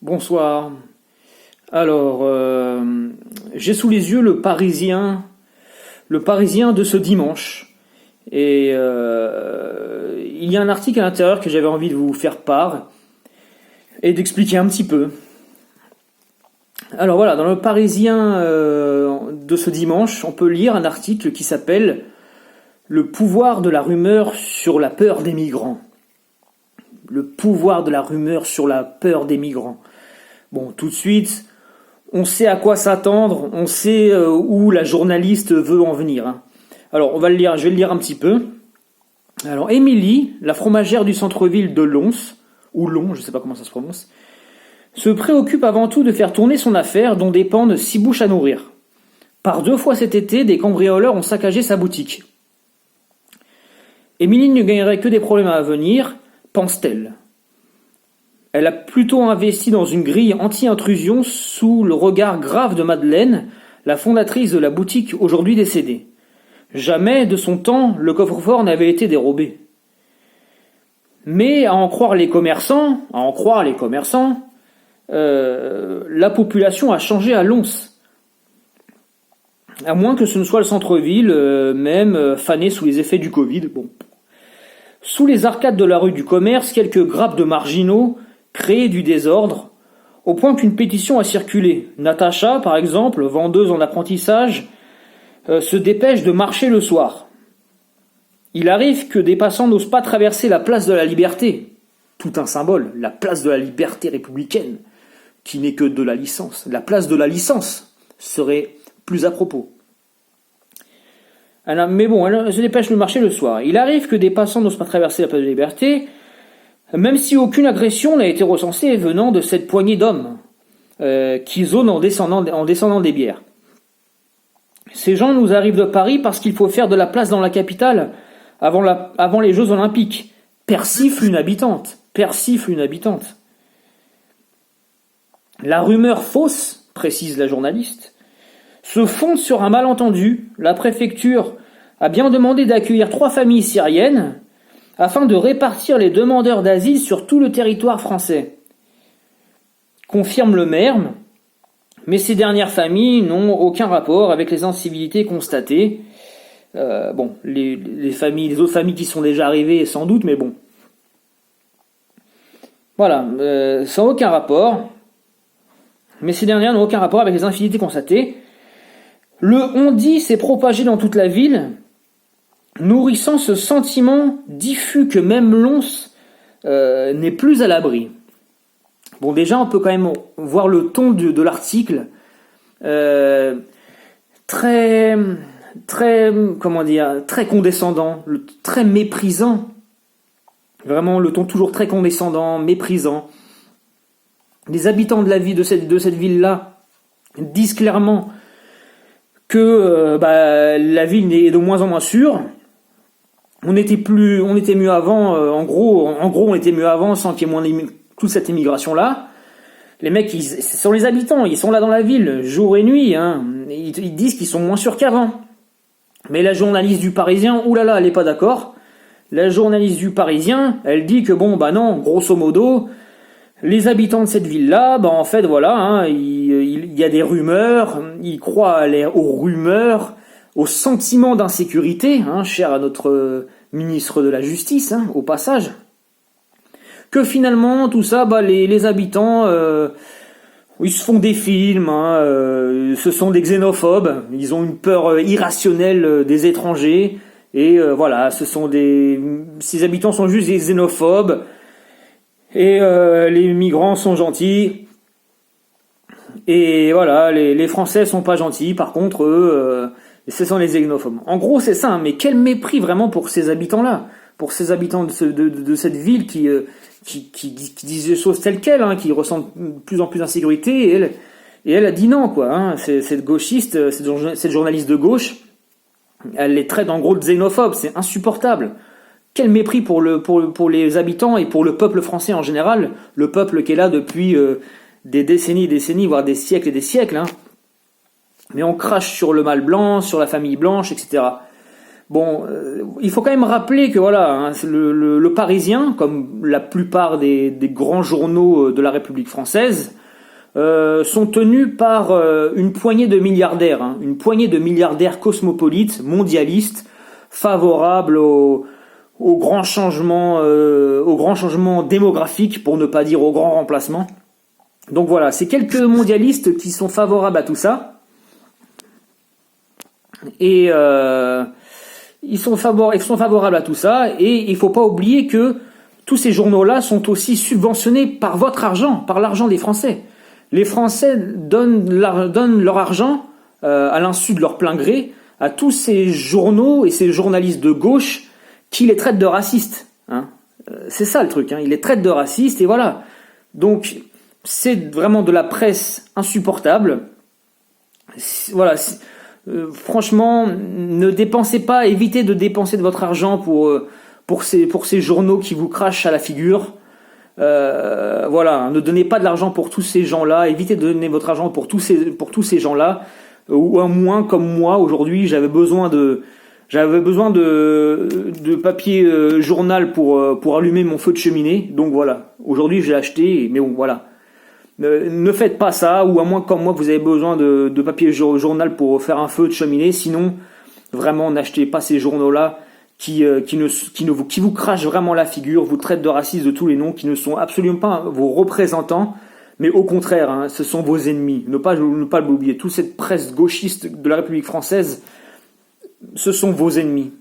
Bonsoir. Alors, j'ai sous les yeux le Parisien de ce dimanche. Et il y a un article à l'intérieur que j'avais envie de vous faire part et d'expliquer un petit peu. Alors voilà, dans le Parisien de ce dimanche, on peut lire un article qui s'appelle « Le pouvoir de la rumeur sur la peur des migrants ». Le pouvoir de la rumeur sur la peur des migrants. Bon, tout de suite, on sait à quoi s'attendre, on sait où la journaliste veut en venir. Hein. Alors, on va le lire, je vais le lire un petit peu. Alors, Émilie, la fromagère du centre-ville de Lons, ou Long, je ne sais pas comment ça se prononce, se préoccupe avant tout de faire tourner son affaire dont dépendent 6 bouches à nourrir. Par 2 fois cet été, des cambrioleurs ont saccagé sa boutique. Émilie ne gagnerait que des problèmes à venir, pense-t-elle. Elle a plutôt investi dans une grille anti-intrusion sous le regard grave de Madeleine, la fondatrice de la boutique aujourd'hui décédée. Jamais, de son temps, le coffre-fort n'avait été dérobé. Mais, à en croire les commerçants, la population a changé à Lons. À moins que ce ne soit le centre-ville, même fané sous les effets du Covid. Bon. Sous les arcades de la rue du Commerce, quelques grappes de marginaux créaient du désordre, au point qu'une pétition a circulé. Natacha, par exemple, vendeuse en apprentissage, se dépêche de marcher le soir. Il arrive que des passants n'osent pas traverser la place de la Liberté. Tout un symbole, la place de la liberté républicaine, qui n'est que de la licence. La place de la licence serait plus à propos. Mais bon, elle se dépêche de marcher le soir. Il arrive que des passants n'osent pas traverser la place de la Liberté, même si aucune agression n'a été recensée venant de cette poignée d'hommes qui zonent en descendant des bières. Ces gens nous arrivent de Paris parce qu'il faut faire de la place dans la capitale avant les Jeux Olympiques. Persifle une habitante. La rumeur fausse, précise la journaliste, se fonde sur un malentendu. La préfecture a bien demandé d'accueillir 3 familles syriennes afin de répartir les demandeurs d'asile sur tout le territoire français. Confirme le maire, mais ces dernières familles n'ont aucun rapport avec les incivilités constatées. Les autres familles qui sont déjà arrivées, sans doute, mais bon. Voilà, sans aucun rapport. Mais ces dernières n'ont aucun rapport avec les incivilités constatées. Le on-dit s'est propagé dans toute la ville, nourrissant ce sentiment diffus que même Lons n'est plus à l'abri. Bon, déjà, on peut quand même voir le ton de l'article, très condescendant, très méprisant. Vraiment, le ton toujours très condescendant, méprisant. Les habitants de la ville de cette ville-là disent clairement que la ville est de moins en moins sûre. On était mieux avant. En gros, on était mieux avant sans qu'il y ait moins toute cette immigration-là. Les mecs, ce sont les habitants, ils sont là dans la ville, jour et nuit. Hein. Ils disent qu'ils sont moins sûrs qu'avant. Mais la journaliste du Parisien, oulala, elle est pas d'accord. La journaliste du Parisien, elle dit que non, grosso modo, les habitants de cette ville-là, en fait, voilà, hein, il y a des rumeurs, ils croient aux rumeurs, au sentiment d'insécurité, hein, cher à notre ministre de la Justice, hein, au passage, que finalement, tout ça, les habitants, ils se font des films, hein, ce sont des xénophobes, ils ont une peur irrationnelle des étrangers, et voilà, ces habitants sont juste des xénophobes, et les migrants sont gentils, et voilà, les Français sont pas gentils, par contre, eux, ce sont les xénophobes. En gros, c'est ça, hein, mais quel mépris vraiment pour ces habitants-là, pour ces habitants de cette ville qui disent les choses telles quelles, hein, qui ressentent de plus en plus d'insécurité, et elle a dit non, quoi. Hein, cette gauchiste, cette journaliste de gauche, elle les traite en gros de xénophobes, c'est insupportable. Quel mépris pour les habitants et pour le peuple français en général, le peuple qui est là depuis des décennies, voire des siècles et des siècles. Hein. Mais on crache sur le mâle blanc, sur la famille blanche, etc. Bon, il faut quand même rappeler que voilà, hein, le Parisien, comme la plupart des grands journaux de la République française, sont tenus par une poignée de milliardaires, hein, une poignée de milliardaires cosmopolites, mondialistes, favorables au grand changement démographique, pour ne pas dire au grand remplacement. Donc voilà, c'est quelques mondialistes qui sont favorables à tout ça. Et ils sont favorables à tout ça, et il faut pas oublier que tous ces journaux-là sont aussi subventionnés par votre argent, par l'argent des Français. Les Français donnent leur argent à l'insu de leur plein gré à tous ces journaux et ces journalistes de gauche qui les traitent de racistes. Hein. C'est ça le truc, hein. Ils les traitent de racistes, et voilà. Donc c'est vraiment de la presse insupportable. Voilà. Franchement, ne dépensez pas, évitez de dépenser de votre argent pour ces journaux qui vous crachent à la figure. Voilà, ne donnez pas de l'argent pour tous ces gens-là, évitez de donner votre argent pour tous ces gens-là, ou à moins comme moi aujourd'hui, j'avais besoin de papier journal pour allumer mon feu de cheminée. Donc voilà, aujourd'hui j'ai acheté, mais bon voilà. Ne faites pas ça, ou à moins comme moi vous avez besoin de papier journal pour faire un feu de cheminée. Sinon, vraiment, n'achetez pas ces journaux-là qui vous crachent vraiment la figure, vous traitent de racistes de tous les noms, qui ne sont absolument pas vos représentants, mais au contraire, hein, ce sont vos ennemis. Ne pas l'oublier. Toute cette presse gauchiste de la République française, ce sont vos ennemis.